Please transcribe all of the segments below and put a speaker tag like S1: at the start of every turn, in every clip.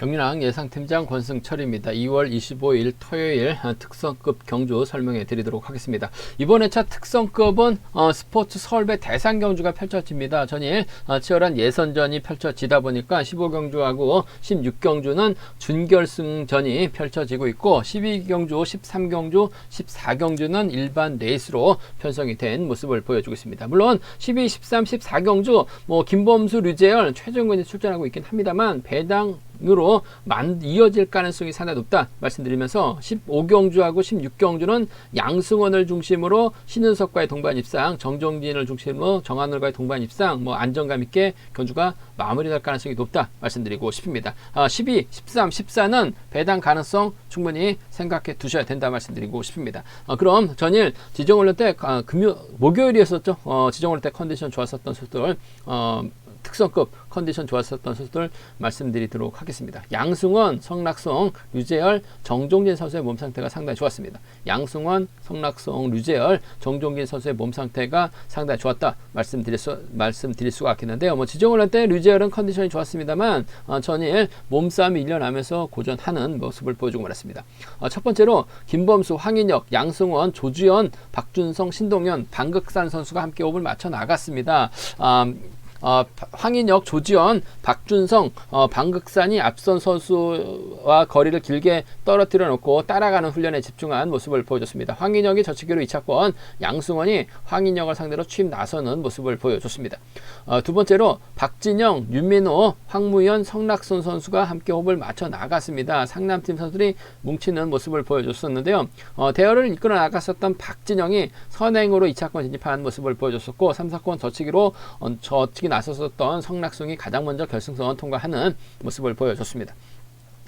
S1: 경륜왕 예상팀장 권승철입니다. 2월 25일 토요일 특성급 경주 설명해 드리도록 하겠습니다. 이번 회차 특성급은 스포츠 서울배 대상 경주가 펼쳐집니다. 전일 치열한 예선전이 펼쳐지다 보니까 15경주하고 16경주는 준결승전이 펼쳐지고 있고 12경주, 13경주, 14경주는 일반 레이스로 편성이 된 모습을 보여주고 있습니다. 물론 12, 13, 14경주 김범수, 류재열, 최정근이 출전하고 있긴 합니다만 배당으로 이어질 가능성이 상당히 높다 말씀드리면서 15경주하고 16경주는 양승원을 중심으로 신은석과의 동반 입상, 정종진을 중심으로 정한울과의 동반 입상, 안정감 있게 경주가 마무리될 가능성이 높다 말씀드리고 싶습니다. 12, 13, 14는 배당 가능성 충분히 생각해 두셔야 된다 말씀드리고 싶습니다. 그럼 전일 지정올림 때 목요일이었었죠. 지정올림 때 컨디션 좋았었던 선수들, 특성급 컨디션 좋았었던 선수들 말씀드리도록 하겠습니다. 양승원, 성낙송, 류재열, 정종진 선수의 몸 상태가 상당히 좋았습니다. 양승원, 성낙송, 류재열, 정종진 선수의 몸 상태가 상당히 좋았다 말씀드릴 수가 있겠는데요. 지정올림 때 류재열은 컨디션이 좋았습니다만 전일 몸싸움이 일어나면서 고전하는 모습을 보여주고 말았습니다. 첫 번째로 김범수, 황인혁, 양승원, 조주현, 박준성, 신동현, 방극산 선수가 함께 호흡을 맞춰 나갔습니다. 황인혁, 조지현, 박준성, 방극산이 앞선 선수와 거리를 길게 떨어뜨려 놓고 따라가는 훈련에 집중한 모습을 보여줬습니다. 황인혁이 저치기로 2차권, 양승원이 황인혁을 상대로 취임 나서는 모습을 보여줬습니다. 두 번째로 박진영, 윤민호, 황무현, 성낙순 선수가 함께 호흡을 맞춰 나갔습니다. 상남팀 선수들이 뭉치는 모습을 보여줬었는데요. 대열을 이끌어 나갔었던 박진영이 선행으로 2차권 진입한 모습을 보여줬었고 3, 4권 저치기 나섰었던 성낙송이 가장 먼저 결승선 통과하는 모습을 보여줬습니다.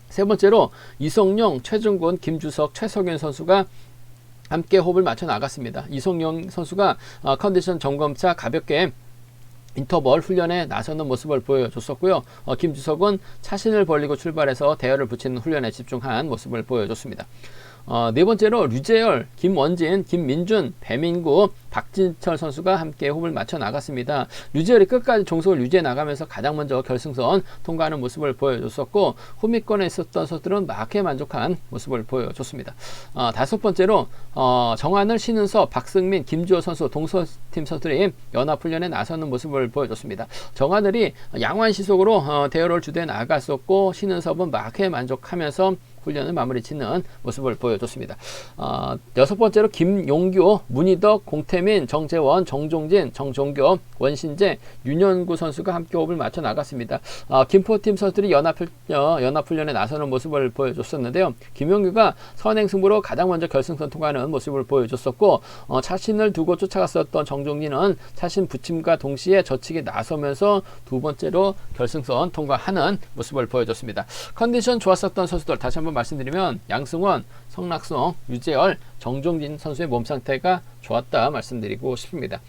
S1: 세 번째로 이성용, 최준곤, 김주석, 최석윤 선수가 함께 호흡을 맞춰 나갔습니다. 이성용 선수가 컨디션 점검차 가볍게 인터벌 훈련에 나서는 모습을 보여줬었고요. 김주석은 차신을 벌리고 출발해서 대열을 붙이는 훈련에 집중한 모습을 보여줬습니다. 네 번째로 류재열, 김원진, 김민준, 배민구, 박진철 선수가 함께 호흡을 맞춰 나갔습니다. 류재열이 끝까지 종속을 유지해 나가면서 가장 먼저 결승선 통과하는 모습을 보여줬었고 후미권에 있었던 선수들은 막에 만족한 모습을 보여줬습니다. 다섯 번째로 정한을, 신은섭, 박승민, 김주호 선수 동서팀 선수들이 연합훈련에 나서는 모습을 보여줬습니다. 정한을이 양완시속으로 대열을 주도해 나갔었고 신은섭은 막에 만족하면서 훈련을 마무리 짓는 모습을 보여줬습니다. 여섯 번째로 김용규, 문희덕, 공태민, 정재원, 정종진, 정종교, 원신재, 윤현구 선수가 함께 호흡을 맞춰 나갔습니다. 김포팀 선수들이 연합훈련에 나서는 모습을 보여줬었는데요. 김용규가 선행승부로 가장 먼저 결승선 통과하는 모습을 보여줬었고 차신을 두고 쫓아갔었던 정종진은 차신 붙임과 동시에 저치기 나서면서 두 번째로 결승선 통과하는 모습을 보여줬습니다. 컨디션 좋았었던 선수들 다시 한번 말씀드리면 양승원, 성낙송, 류재열, 정종진 선수의 몸 상태가 좋았다 말씀드리고 싶습니다.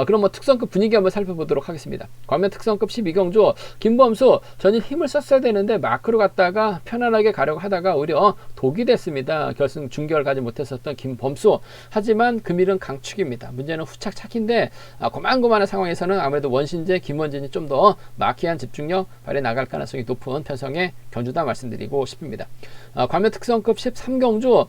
S1: 그럼 특성급 분위기 한번 살펴보도록 하겠습니다. 과면 특성급 12경주 김범수 전일 힘을 썼어야 되는데 마크로 갔다가 편안하게 가려고 하다가 오히려 독이 됐습니다. 결승 준결 가지 못했었던 김범수. 하지만 금일은 강축입니다. 문제는 후착 착인데 고만고만한 상황에서는 아무래도 원신재, 김원진이 좀 더 마키한 집중력 발휘해 나갈 가능성이 높은 편성의 경주다 말씀드리고 싶습니다. 과면 특성급 13경주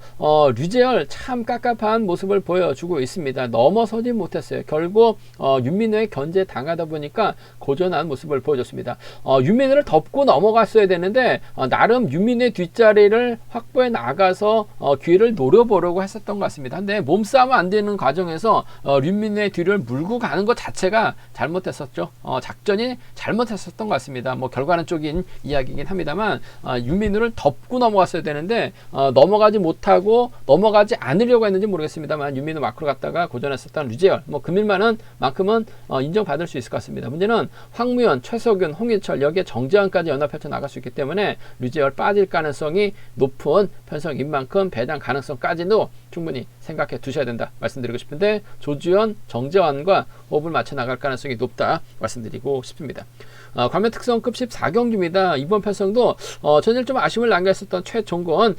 S1: 류재열 참 깝깝한 모습을 보여주고 있습니다. 넘어서지 못했어요. 결국 윤민호의 견제 당하다 보니까 고전한 모습을 보여줬습니다. 윤민호를 덮고 넘어갔어야 되는데 나름 윤민호의 뒷자리를 확보해 나가서 기회를 노려보려고 했었던 것 같습니다. 근데 몸싸움 안 되는 과정에서 윤민호의 뒤를 물고 가는 것 자체가 잘못했었죠. 작전이 잘못했었던 것 같습니다. 결과는 쪽인 이야기이긴 합니다만 윤민호를 덮고 넘어갔어야 되는데 넘어가지 못하고 넘어가지 않으려고 했는지 모르겠습니다만 윤민호 마크로 갔다가 고전했었던 류재열 금일만은 만큼은 인정받을 수 있을 것 같습니다. 문제는 황무현, 최석윤, 홍희철 여기에 정재환까지 연합해서 나갈 수 있기 때문에 류재열 빠질 가능성이 높은 편성인 만큼 배당 가능성까지도 충분히 생각해 두셔야 된다 말씀드리고 싶은데 조주현, 정재환과 호흡을 맞춰 나갈 가능성이 높다 말씀드리고 싶습니다. 과면 특성급 14경주입니다. 이번 편성도 전일 좀 아쉬움을 남겼었던 최종건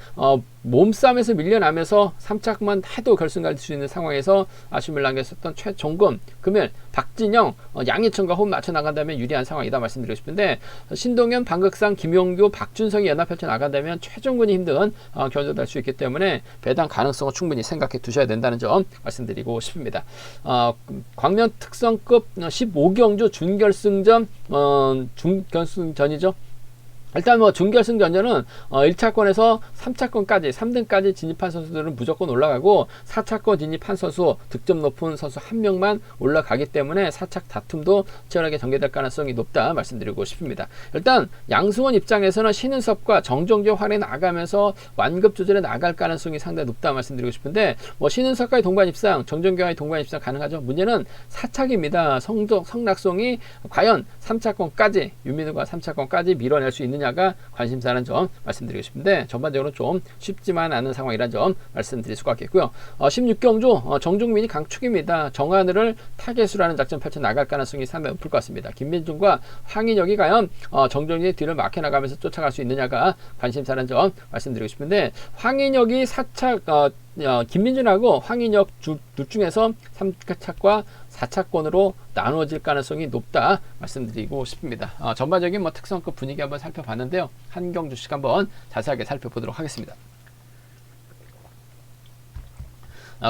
S1: 몸싸움에서 밀려나면서 3착만 해도 결승 갈 수 있는 상황에서 아쉬움을 남겼었던 최종건 금일 박진영, 양희천과 호흡 맞춰 나간다면 유리한 상황이다 말씀드리고 싶은데 신동현, 방극상, 김용규, 박준성이 연합 펼쳐 나간다면 최종근이 힘든 견적될 수 있기 때문에 배당 가능성을 충분히 생각해 두셔야 된다는 점 말씀드리고 싶습니다. 광면 특성급 15경주 준결승전 준결승전이죠. 일단 뭐 준결승전전은 1차권에서 3차권까지 3등까지 진입한 선수들은 무조건 올라가고 4차권 진입한 선수 득점 높은 선수 한 명만 올라가기 때문에 4착 다툼도 치열하게 전개될 가능성이 높다 말씀드리고 싶습니다. 일단 양승원 입장에서는 신은섭과 정종재 활에 나가면서 완급 조절에 나갈 가능성이 상당히 높다 말씀드리고 싶은데 뭐 신은섭과의 동반 입상, 정종재와의 동반 입상 가능하죠. 문제는 4착입니다. 성낙송이 과연 3차권까지 윤민우가 3차권까지 밀어낼 수 있느냐가 관심사라는 점 말씀드리고 싶은데 전반적으로 좀 쉽지만 않은 상황이라는 점 말씀드릴 수가 있겠고요. 16경주 정종민이 강축입니다. 정하늘을 타겟으로 하는 작전 펼쳐 나갈 가능성이 상당히 높을 것 같습니다. 김민중과 황인혁이 과연 정종민의 뒤를 막혀 나가면서 쫓아갈 수 있느냐가 관심사라는 점 말씀드리고 싶은데 황인혁이 4착 김민준하고 황인혁 둘 중에서 3차과 4차권으로 나누어질 가능성이 높다 말씀드리고 싶습니다. 전반적인 뭐 특성급 분위기 한번 살펴봤는데요. 한경 주식 한번 자세하게 살펴보도록 하겠습니다.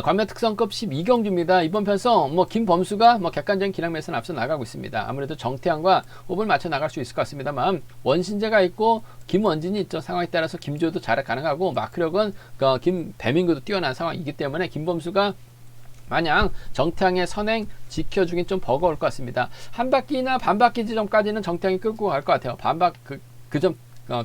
S1: 광면 특성급 12경주입니다. 이번 편성 김범수가 객관적인 기량 매선 앞서 나가고 있습니다. 아무래도 정태환과 호흡을 맞춰 나갈 수 있을 것 같습니다만 원신재가 있고 김원진이 있죠. 상황에 따라서 김주호도 잘 가능하고 마크력은 김대민구도 뛰어난 상황이기 때문에 김범수가 마냥 정태양의 선행 지켜주긴 좀 버거울 것 같습니다. 한 바퀴나 반 바퀴 지점까지는 정태양이 끌고 갈 것 같아요. 그 점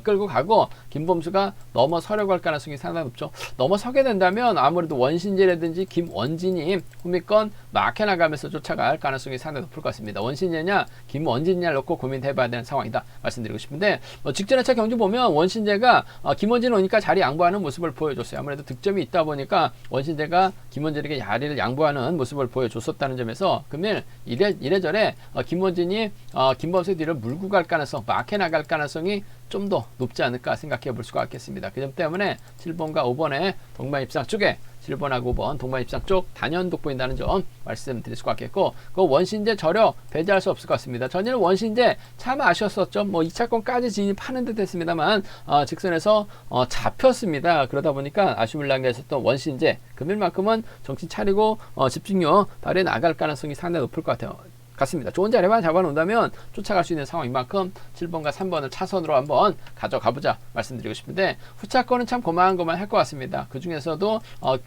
S1: 끌고 가고 김범수가 넘어서려고 할 가능성이 상당히 높죠. 넘어서게 된다면 아무래도 원신재라든지 김원진이 후미권 막혀나가면서 쫓아갈 가능성이 상당히 높을 것 같습니다. 원신재냐 김원진이냐를 놓고 고민해봐야 되는 상황이다 말씀드리고 싶은데 직전 회차 경주 보면 원신재가 김원진 오니까 자리 양보하는 모습을 보여줬어요. 아무래도 득점이 있다 보니까 원신재가 김원진에게 자리를 양보하는 모습을 보여줬었다는 점에서 금일 이래저래 김원진이 김범수의 뒤를 물고 갈 가능성, 막혀나갈 가능성이 좀 더 높지 않을까 생각해 볼 수가 있겠습니다. 그 점 때문에 7번과 5번의 동반 입상 쪽에 7번하고 5번 동반 입상 쪽 단연 돋보인다는 점 말씀드릴 수가 있겠고 그 원신재 저력 배제할 수 없을 것 같습니다. 전일 원신재 참 아쉬웠었죠. 2차권까지 진입하는 듯 했습니다만 직선에서 잡혔습니다. 그러다 보니까 아쉬움을 남겼었던 원신재 금일만큼은 정신 차리고 집중력 발휘해 나갈 가능성이 상당히 높을 것 같습니다. 좋은 자리만 잡아놓는다면 쫓아갈 수 있는 상황인 만큼 7번과 3번을 차선으로 한번 가져가보자 말씀드리고 싶은데 후차권은 참 고만고만 할 것 같습니다. 그 중에서도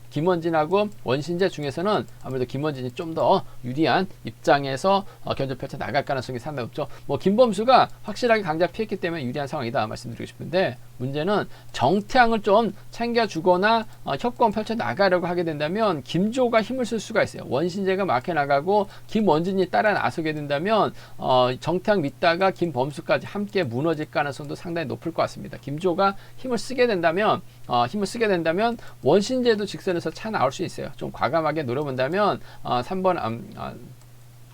S1: 김원진하고 원신재 중에서는 아무래도 김원진이 좀 더 유리한 입장에서 견적 펼쳐 나갈 가능성이 상당히 높죠. 김범수가 확실하게 강자 피했기 때문에 유리한 상황이다 말씀드리고 싶은데 문제는 정태양을 좀 챙겨주거나 협권 펼쳐 나가려고 하게 된다면 김주호가 힘을 쓸 수가 있어요. 원신재가 막혀 나가고 김원진이 따라 나서게 된다면 정태양 믿다가 김범수까지 함께 무너질 가능성도 상당히 높을 것 같습니다. 김주호가 힘을 쓰게 된다면 원신재도 직선에서 차 나올 수 있어요. 좀 과감하게 노려본다면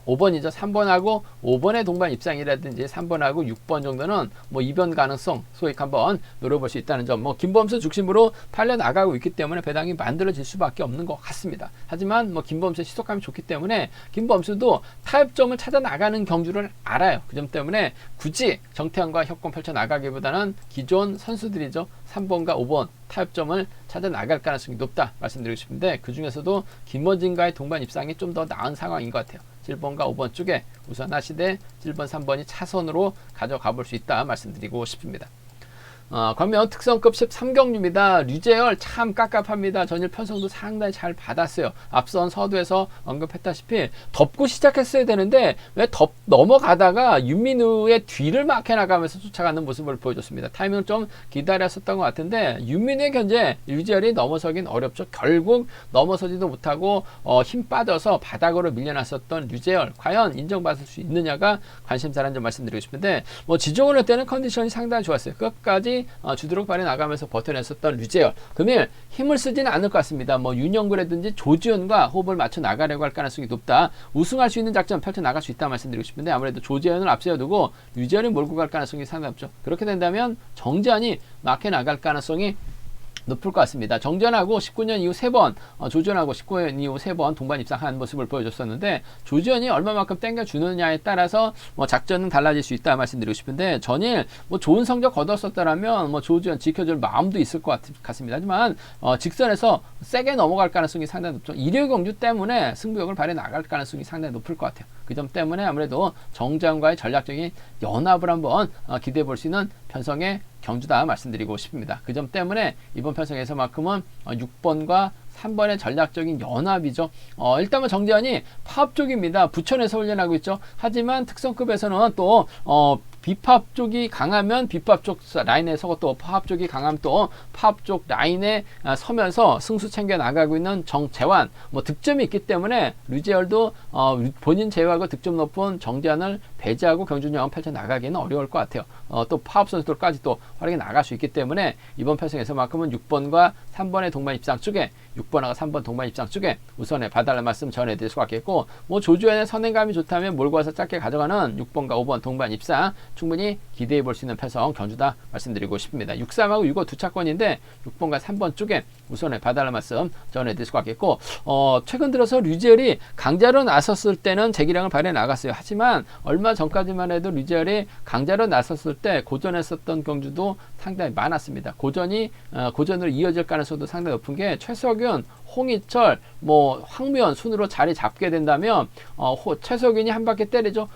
S1: 5번이죠. 3번하고 5번의 동반 입상이라든지 3번하고 6번 정도는 이변 가능성 소액 한번 노려볼 수 있다는 점. 김범수 중심으로 팔려 나가고 있기 때문에 배당이 만들어질 수밖에 없는 것 같습니다. 하지만 김범수의 시속감이 좋기 때문에 김범수도 타협점을 찾아 나가는 경주를 알아요. 그 점 때문에 굳이 정태환과 협권 펼쳐 나가기보다는 기존 선수들이죠. 3번과 5번 타협점을 찾아 나갈 가능성이 높다 말씀드리고 싶은데 그 중에서도 김원진과의 동반 입상이 좀 더 나은 상황인 것 같아요. 7번과 5번 쪽에 우선 하시되 7번, 3번이 차선으로 가져가 볼 수 있다 말씀드리고 싶습니다. 광면 특성급 13경주입니다. 류재열 참 깝깝합니다. 전일 편성도 상당히 잘 받았어요. 앞선 서두에서 언급했다시피 덮고 시작했어야 되는데 왜 넘어가다가 윤민우의 뒤를 막혀 나가면서 쫓아가는 모습을 보여줬습니다. 타이밍을 좀 기다렸었던 것 같은데 윤민우의 견제 류재열이 넘어서긴 어렵죠. 결국 넘어서지도 못하고 힘 빠져서 바닥으로 밀려났었던 류재열 과연 인정받을 수 있느냐가 관심사라는 점 말씀드리고 싶은데 지종을 때는 컨디션이 상당히 좋았어요. 끝까지 주도록 발에 나가면서 버텨냈었던 류재열 금일 힘을 쓰지는 않을 것 같습니다. 윤영구라든지 조지현과 호흡을 맞춰 나가려고 할 가능성이 높다. 우승할 수 있는 작전 펼쳐 나갈 수 있다 말씀드리고 싶은데 아무래도 조지현을 앞세워두고 류재열이 몰고 갈 가능성이 상당히 높죠. 그렇게 된다면 정재환이 막혀 나갈 가능성이 높을 것 같습니다. 정전하고 19년 이후 3번, 조지현하고 19년 이후 3번 동반 입상한 모습을 보여줬었는데 조지현이 얼마만큼 땡겨주느냐에 따라서 뭐 작전은 달라질 수 있다 말씀드리고 싶은데 전일 뭐 좋은 성적 거뒀었다라면 뭐 조지현 지켜줄 마음도 있을 것 같습니다. 하지만 직선에서 세게 넘어갈 가능성이 상당히 높죠. 1위 경주 때문에 승부욕을 발휘해 나갈 가능성이 상당히 높을 것 같아요. 그 점 때문에 아무래도 정재환과의 전략적인 연합을 한번 기대해 볼 수 있는 편성의 경주다 말씀드리고 싶습니다. 그 점 때문에 이번 편성에서만큼은 6번과 3번의 전략적인 연합이죠. 일단은 정재환이 파업 쪽입니다. 부천에서 훈련하고 있죠. 하지만 특성급에서는 또 비팝 쪽이 강하면 비팝 쪽 라인에 서고 또 파업 쪽이 강하면 또 파업 쪽 라인에 서면서 승수 챙겨 나가고 있는 정재환 뭐 득점이 있기 때문에 류재열도 본인 제외하고 득점 높은 정재환을 배제하고 경주운영 펼쳐 나가기는 어려울 것 같아요. 또 파업 선수들까지 또 활약해 나갈 수 있기 때문에 이번 편성에서만큼은 6번과 3번의 동반 입상 쪽에 6번하고 3번 동반 입상 쪽에 우선에 봐달라는 말씀 전해드릴 수 같겠고 뭐 조주현의 선행감이 좋다면 몰고 와서 짧게 가져가는 6번과 5번 동반 입상 충분히 기대해 볼 수 있는 편성 경주다 말씀드리고 싶습니다. 63하고 65 두 차권인데 6번과 3번 쪽에 우선에 봐달라는 말씀 전해드릴 수 같겠고 최근 들어서 류재열이 강자로 나섰을 때는 재기량을 발휘해 나갔어요. 하지만 얼마 전까지만 해도 류재열이 강자로 나섰을 때 고전했었던 경주도 상당히 많았습니다. 고전으로 이어질 가능성도 상당히 높은 게 최석윤, 홍희철, 뭐 황무현 순으로 자리 잡게 된다면 최석윤이 한 바퀴 때리죠.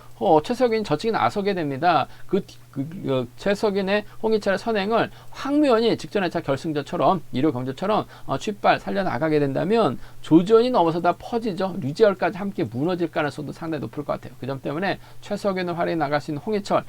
S1: 최석윤이 저측에 나서게 됩니다. 최석윤의 홍희철의 선행을 황무현이 직전 회차 결승전처럼 1호 경주처럼 취발 살려나가게 된다면 조지현이 넘어서다 퍼지죠. 류재열까지 함께 무너질 가능성도 상당히 높을 것 같아요. 그 점 때문에 최석윤을 활용해 나갈 수 있는 홍희철을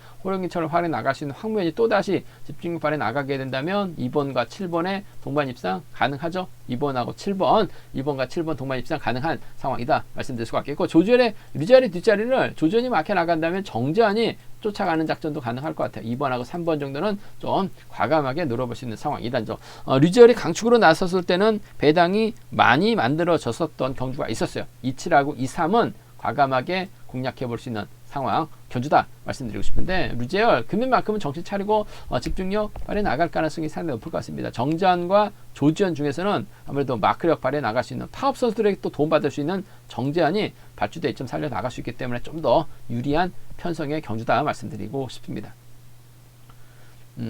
S1: 활용해 나갈 수 있는 황무현이 또다시 집중력 발휘해 나가게 된다면 2번과 7번의 동반 입상 가능하죠. 2번과 7번 동반 입상 가능한 상황이다 말씀드릴 수 같겠고 조지현의 류재열의 뒷자리를 조지현이 막혀 나간다면 정재환이 쫓아가는 작전도 가능할 것 같아요. 2번하고 3번 정도는 좀 과감하게 노려볼 수 있는 상황 2단죠. 류재열이 강축으로 나섰을 때는 배당이 많이 만들어졌었던 경주가 있었어요. 27하고 23은 과감하게 공략해 볼 수 있는 상황 경주다 말씀드리고 싶은데 류재열 금년만큼은 정신 차리고 집중력 발휘해 나갈 가능성이 상당히 높을 것 같습니다. 정재환과 조지현 중에서는 아무래도 마크력 발휘해 나갈 수 있는 파업 선수들에게 또 도움받을 수 있는 정재환이 발주대 2점 살려 나갈 수 있기 때문에 좀 더 유리한 편성의 경주다 말씀드리고 싶습니다.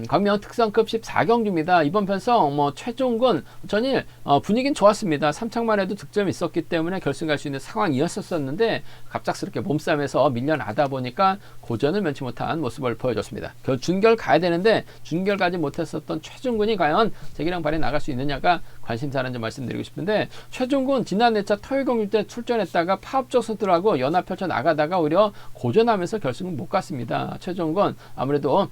S1: 광명 특성급 14경주입니다. 이번 편성 최종근 전일 분위기는 좋았습니다. 3창만 해도 득점이 있었기 때문에 결승 갈 수 있는 상황이었었는데 갑작스럽게 몸싸움에서 밀려나다 보니까 고전을 면치 못한 모습을 보여줬습니다. 준결 가야 되는데 준결 가지 못했었던 최종근이 과연 재기량 발휘해 나갈 수 있느냐가 관심사라는 점 말씀드리고 싶은데 최종근 지난 4차 토요일경주 때 출전했다가 파업적 선수들하고 연합 펼쳐 나가다가 오히려 고전하면서 결승은 못 갔습니다. 최종근 아무래도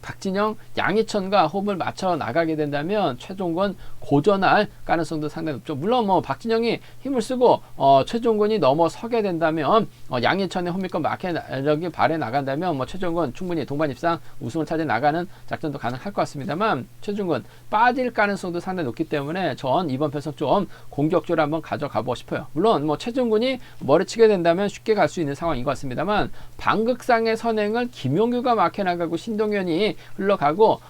S1: 박진영, 양희천과 호흡을 맞춰 나가게 된다면 최종근 고전할 가능성도 상당히 높죠. 물론 박진영이 힘을 쓰고 최종근이 넘어서게 된다면 양희천의 호흡과 마켓력이 발해 나간다면 최종근 충분히 동반 입상 우승을 차지해 나가는 작전도 가능할 것 같습니다만 최종근 빠질 가능성도 상당히 높기 때문에 전 이번 편성 좀 공격적으로 한번 가져가 보고 싶어요. 물론 최종근이 머리치게 된다면 쉽게 갈 수 있는 상황인 것 같습니다만 방극상의 선행을 김용규가 막혀 나가고 신동현이 흘러가고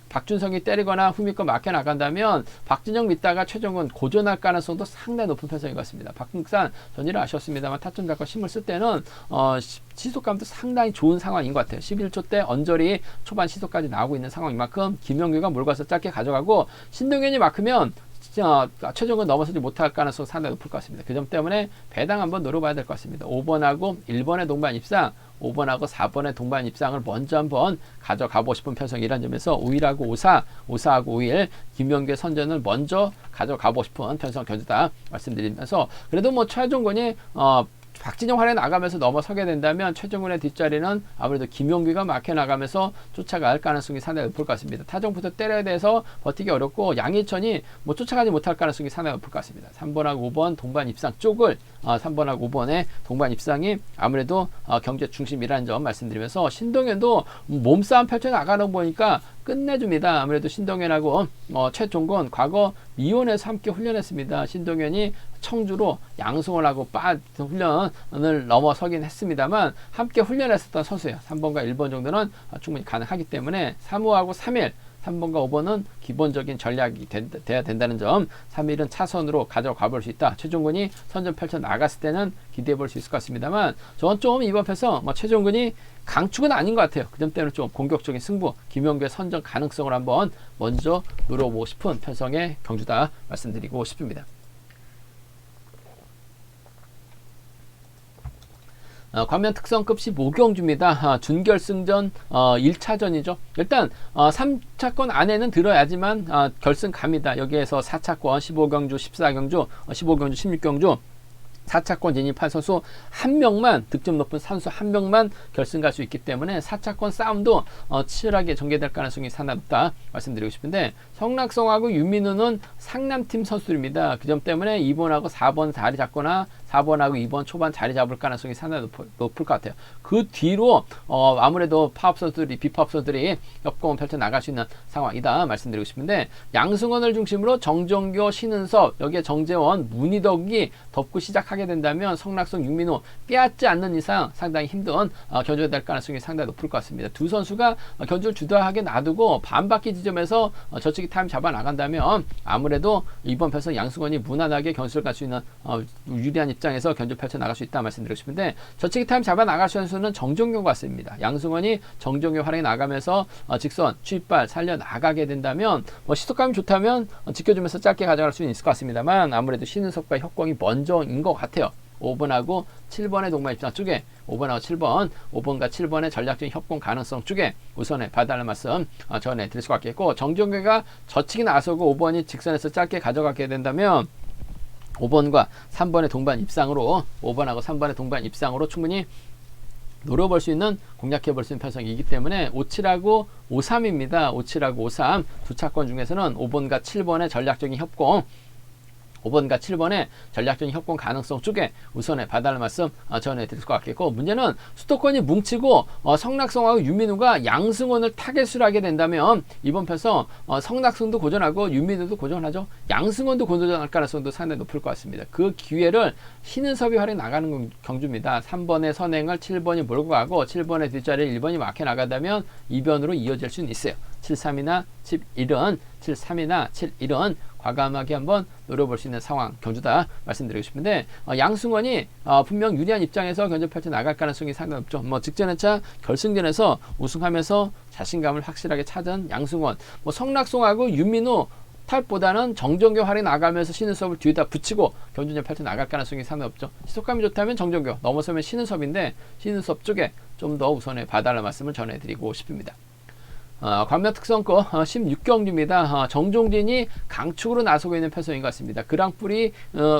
S1: 박준성이 때리거나 후미권 막혀 나간다면 박진영 믿다가 최종은 고전할 가능성도 상당히 높은 편성인 것 같습니다. 박흥산 전일은 아쉬웠습니다만 타점 잡고 힘을 쓸 때는 시속감도 상당히 좋은 상황인 것 같아요. 11초 때 언저리 초반 시속까지 나오고 있는 상황인 만큼 김영규가 몰가서 짧게 가져가고 신동현이 막으면 최종은 넘어서지 못할 가능성이 상당히 높을 것 같습니다. 그 점 때문에 배당 한번 노려봐야 될 것 같습니다. 5번하고 1번의 동반 입상 5번하고 4번의 동반 입상을 먼저 한번 가져가고 싶은 편성이라는 점에서 5일하고 54하고 5일 김명규의 선전을 먼저 가져가고 싶은 편성 견주다 말씀드리면서 그래도 최종근이 박진영 활에 나가면서 넘어서게 된다면 최종근의 뒷자리는 아무래도 김용규가 막혀 나가면서 쫓아갈 가능성이 상당히 높을 것 같습니다. 타점부터 때려야 돼서 버티기 어렵고 양희천이 쫓아가지 못할 가능성이 상당히 높을 것 같습니다. 3번하고 5번 동반 입상 쪽을 3번하고 5번의 동반 입상이 아무래도 경제 중심이라는 점 말씀드리면서 신동현도 몸싸움 펼쳐 나가는 거 보니까 끝내줍니다. 아무래도 신동현하고 최종근 과거 미혼에서 함께 훈련했습니다. 신동현이 청주로 양승을 하고 훈련을 넘어서긴 했습니다만 함께 훈련했었던 선수예요. 3번과 1번 정도는 충분히 가능하기 때문에 3호하고 3일 3번과 5번은 기본적인 전략이 돼야 된다는 점, 3일은 차선으로 가져가 볼 수 있다. 최종근이 선전 펼쳐 나갔을 때는 기대해 볼 수 있을 것 같습니다만, 저는 좀 이번 패서 최종근이 강축은 아닌 것 같아요. 그 점 때문에 좀 공격적인 승부, 김용규의 선전 가능성을 한번 먼저 노려보고 싶은 편성의 경주다 말씀드리고 싶습니다. 관면 특성급 15경주입니다. 준결승전 1차전이죠. 일단 3차권 안에는 들어야지만 결승 갑니다. 여기에서 4차권 15경주, 14경주, 15경주, 16경주 4차권 진입한 선수 한 명만, 득점 높은 선수 한 명만 결승 갈 수 있기 때문에 4차권 싸움도 치열하게 전개될 가능성이 상당히 높다 말씀드리고 싶은데, 성락성하고 윤민우는 상남팀 선수들입니다. 그 점 때문에 2번하고 4번 자리 잡거나 4번하고 2번 초반 자리 잡을 가능성이 상당히 높을 것 같아요. 그 뒤로 아무래도 파업 선수들이, 비파업 선수들이 협공을 펼쳐 나갈 수 있는 상황이다 말씀드리고 싶은데, 양승원을 중심으로 정정교, 신은섭, 여기에 정재원, 문희덕이 덮고 시작하게 된다면 성락성, 윤민우 빼앗지 않는 이상 상당히 힘든 견주가 될 가능성이 상당히 높을 것 같습니다. 두 선수가 견주를 주도하게 놔두고 반바퀴 지점에서 저측이 타임 잡아 나간다면 아무래도 이번 편성 양승원이 무난하게 견수를 갈 수 있는 유리한 입장에서 견주 펼쳐 나갈 수 있다 말씀드리고 싶은데, 저측이 타임 잡아 나갈 선수는 정정교 같습니다. 양승원이 정정교 활약에 나가면서 직선, 취입발 살려 나가게 된다면 시속감이 좋다면 지켜주면서 짧게 가져갈 수는 있을 것 같습니다만, 아무래도 신은섭과 협공이 먼저인 것 같아요. 5번하고 7번의 동반 입장 쪽에 5번하고 7번, 5번과 7번의 전략적인 협공 가능성 쪽에 우선에 봐달라는 말씀 전해드릴 수 같겠고, 정정교가 저측이 나서고 5번이 직선에서 짧게 가져가게 된다면 5번과 3번의 동반 입상으로, 5번하고 3번의 동반 입상으로 충분히 노려볼 수 있는, 공략해 볼 수 있는 편성이기 때문에 57하고 53입니다. 57하고 53 두 차권 중에서는 5번과 7번의 전략적인 협공, 5번과 7번의 전략적인 협공 가능성 쪽에 우선에 봐달라는 말씀 전해드릴 것 같겠고, 문제는 수도권이 뭉치고 성락성하고 윤민우가 양승원을 타겟으로 하게 된다면 이번 편성 성락성도 고전하고 윤민우도 고전하죠. 양승원도 고전할 가능성도 상당히 높을 것 같습니다. 그 기회를 신은섭이 활용해 나가는 경주입니다. 3번의 선행을 7번이 몰고 가고 7번의 뒷자리를 1번이 막혀 나간다면 2변으로 이어질 수는 있어요. 73이나 71은 73이나 71은 과감하게 한번 노려볼 수 있는 상황 경주다 말씀드리고 싶은데, 양승원이 분명 유리한 입장에서 견주 펼쳐 나갈 가능성이 상당히 높죠. 직전회차 결승전에서 우승하면서 자신감을 확실하게 찾은 양승원, 성락송하고 윤민우 탑보다는 정정교 활이 나가면서 신은섭을 뒤에다 붙이고 견주전 펼쳐 나갈 가능성이 상당히 높죠. 시속감이 좋다면 정정교, 넘어서면 신은섭인데 신은섭 쪽에 좀 더 우선에 봐달라는 말씀을 전해드리고 싶습니다. 관면 특성급 16경주입니다. 정종진이 강축으로 나서고 있는 편성인 것 같습니다. 그랑프리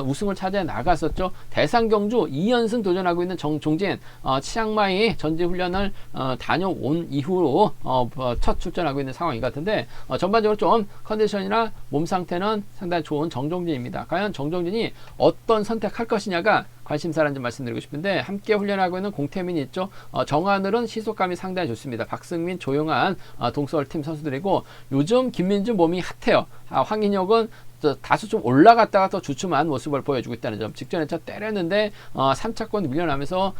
S1: 우승을 차지해 나갔었죠. 대상경주 2연승 도전하고 있는 정종진, 치앙마이 전지훈련을 다녀온 이후로 첫 출전하고 있는 상황인 것 같은데, 전반적으로 좀 컨디션이나 몸 상태는 상당히 좋은 정종진입니다. 과연 정종진이 어떤 선택할 것이냐가 관심사라는 점 말씀드리고 싶은데, 함께 훈련하고 있는 공태민이 있죠. 정하늘은 시속감이 상당히 좋습니다. 박승민, 조용한 동서울팀 선수들이고, 요즘 김민주 몸이 핫해요. 황인혁은 다소 좀 올라갔다가 또 주춤한 모습을 보여주고 있다는 점, 직전에 때렸는데 3차권 밀려나면서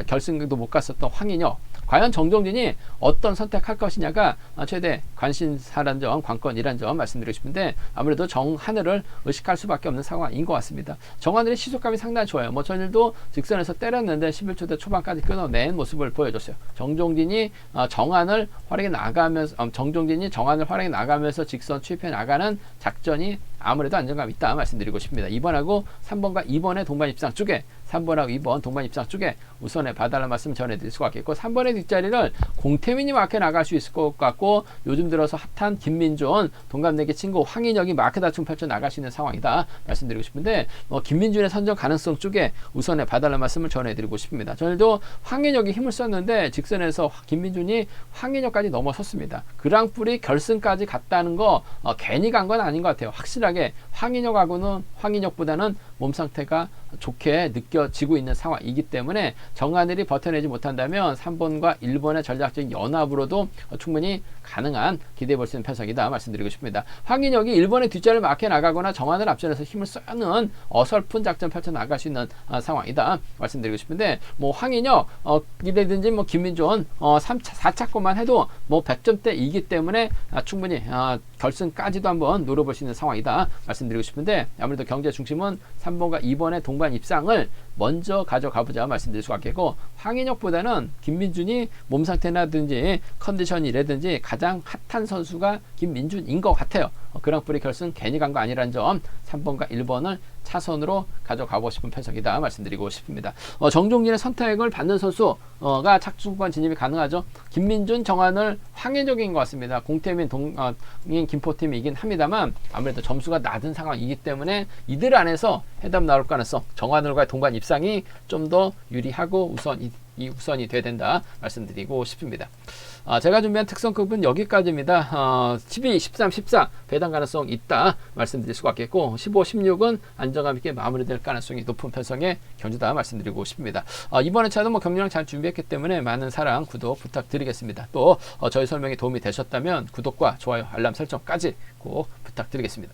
S1: 결승도 못 갔었던 황인혁, 과연 정종진이 어떤 선택할 것이냐가 최대 관심사라는 점, 관건이라는 점 말씀드리고 싶은데, 아무래도 정하늘을 의식할 수밖에 없는 상황인 것 같습니다. 정하늘의 시속감이 상당히 좋아요. 전일도 직선에서 때렸는데 11초대 초반까지 끊어낸 모습을 보여줬어요. 정종진이 정하늘 활용해 나가면서 직선 취입해 나가는 작전이 아무래도 안정감 있다 말씀드리고 싶습니다. 2번하고 3번과 2번의 동반 입상 쪽에, 3번하고 2번 동반 입상 쪽에 우선에 봐달라는 말씀 전해드릴 수가 있겠고, 3번의 뒷자리를 공태민이 마크에 나갈 수 있을 것 같고, 요즘 들어서 핫한 김민준, 동갑내기 친구 황인혁이 마크 다툼 펼쳐 나갈 수 있는 상황이다 말씀드리고 싶은데, 김민준의 선정 가능성 쪽에 우선에 봐달라는 말씀을 전해드리고 싶습니다. 저희도 황인혁이 힘을 썼는데 직선에서 김민준이 황인혁까지 넘어섰습니다. 그랑프리 결승까지 갔다는 거 괜히 간 건 아닌 것 같아요. 확실하게 황인혁보다는 몸 상태가 좋게 느껴지고 있는 상황이기 때문에 정하늘이 버텨내지 못한다면 3번과 1번의 전략적인 연합으로도 충분히 가능한 기대해 볼 수 있는 편성이다 말씀드리고 싶습니다. 황인혁이 1번의 뒷자리를 막혀 나가거나 정하늘 앞전에서 힘을 쓰는 어설픈 작전 펼쳐 나갈 수 있는 상황이다 말씀드리고 싶은데, 뭐 황인혁 이라든지 뭐 김민준 4차권만 해도 뭐 100점대이기 때문에 충분히 결승까지도 한번 노려볼 수 있는 상황이다 말씀드리고 싶은데, 아무래도 경제 중심은 3번과 2번의 동반 입상을 먼저 가져가보자 말씀드릴 수가 있겠고, 황인혁보다는 김민준이 몸 상태라든지 컨디션이라든지 가장 핫한 선수가 김민준인 것 같아요. 그랑프리 결승 괜히 간 거 아니라는 점 3번과 1번을 차선으로 가져가고 싶은 편성이다 말씀드리고 싶습니다. 정종진의 선택을 받는 선수가 착수권 진입이 가능하죠. 김민준, 정하늘, 황인혁인 것 같습니다. 공태민, 김포팀이긴 합니다만 아무래도 점수가 낮은 상황이기 때문에 이들 안에서 해답 나올 가능성, 정하늘과의 동반 입상이 좀 더 유리하고 우선이 돼야 된다 말씀드리고 싶습니다. 제가 준비한 특성급은 여기까지입니다. 12, 13, 14 배당 가능성 있다 말씀드릴 수가 있겠고, 15, 16은 안정감 있게 마무리될 가능성이 높은 편성의 경주다 말씀드리고 싶습니다. 이번 회차도 뭐 경기랑 잘 준비했기 때문에 많은 사랑, 구독 부탁드리겠습니다. 또 저희 설명이 도움이 되셨다면 구독과 좋아요, 알람 설정까지 꼭 부탁드리겠습니다.